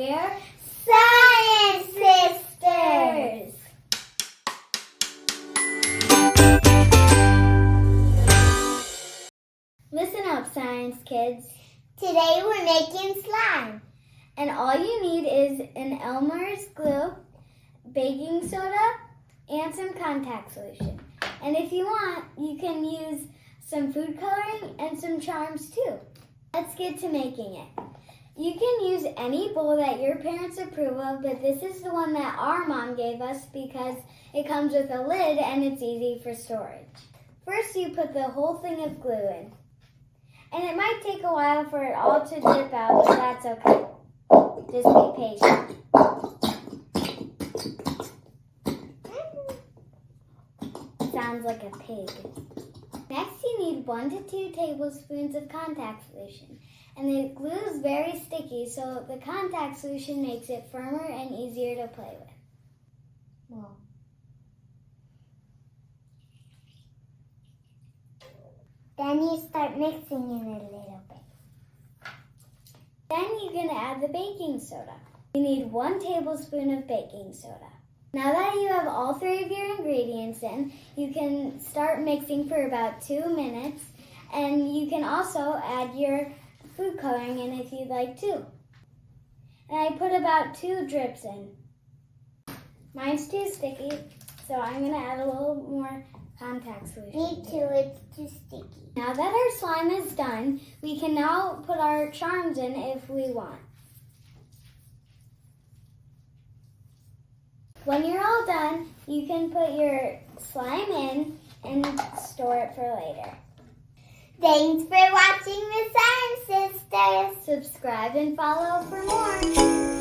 We're Science Sisters! Listen up, science kids. Today we're making slime. And all you need is an Elmer's glue, baking soda, and some contact solution. And if you want, you can use some food coloring and some charms too. Let's get to making it. You can use any bowl that your parents approve of, but this is the one that our mom gave us because it comes with a lid and it's easy for storage. First, you put the whole thing of glue in. And it might take a while for it all to drip out, but that's okay. Just be patient. Sounds like a pig. Next, you need 1 to 2 tablespoons of contact solution. And the glue is very sticky, so the contact solution makes it firmer and easier to play with. Whoa. Then you start mixing it a little bit. Then you can add the baking soda. You need 1 tablespoon of baking soda. Now that you have all 3 of your ingredients in, you can start mixing for about 2 minutes, and you can also add your food coloring in if you'd like to. And I put about 2 drips in. Mine's too sticky, so I'm going to add a little more contact solution. Me too, it's too sticky. Now that our slime is done, we can now put our charms in if we want. When you're all done, you can put your slime in and store it for later. Thanks for watching the Science Sisters. Subscribe and follow for more.